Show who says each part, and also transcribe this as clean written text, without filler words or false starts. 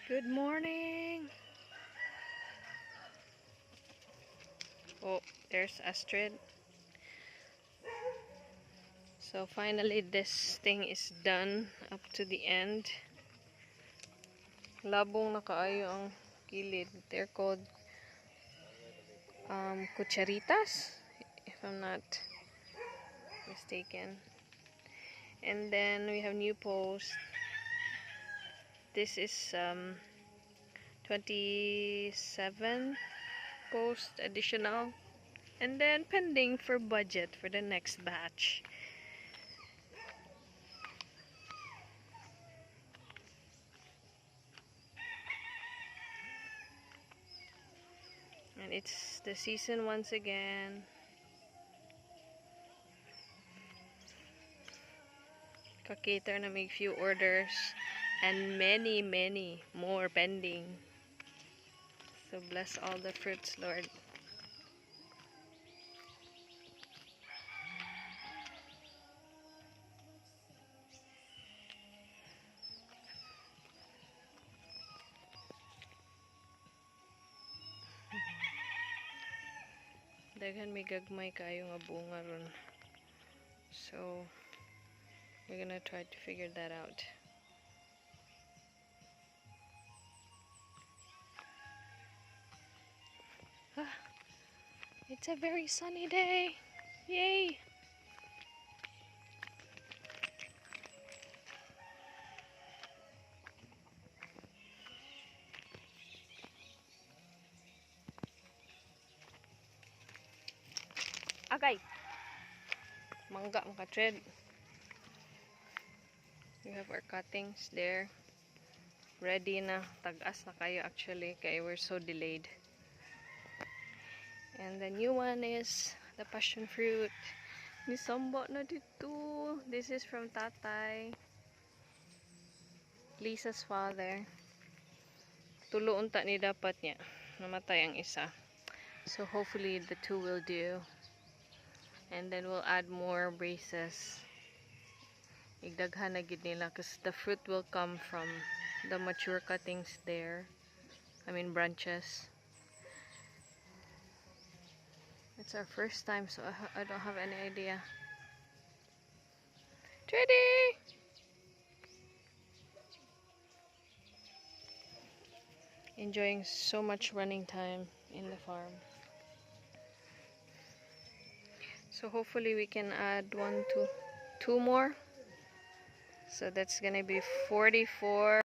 Speaker 1: Good morning. Oh, there's Astrid. So finally this thing is done up to the end. Labong na kaayo ang kilid. They're called cucharitas, if I'm not mistaken. And then we have new post. This is 27 post additional, and then pending for budget for the next batch. And it's the season once again. Kakater na make few orders and many more pending. So bless all the fruits, Lord. Daghan may gagmay kayo nga bunga ron. So we're gonna try to figure that out. It's a very sunny day. Yay! Agay! Mangga makatred. We have our cuttings there. Ready na. Tag-as na kayo actually kaya we're so delayed. And the new one is the passion fruit. Nisamba na dito. This is from Tatay. Lisa's father. Tulo unta ni dapat niya. Namatay ang isa. So hopefully the two will do. And then we'll add more braces. Igdaghan na gid nila because the fruit will come from the mature cuttings there. I mean branches. It's our first time, so I don't have any idea. Ready? Enjoying so much running time in the farm. So hopefully we can add two more. So that's gonna be 44.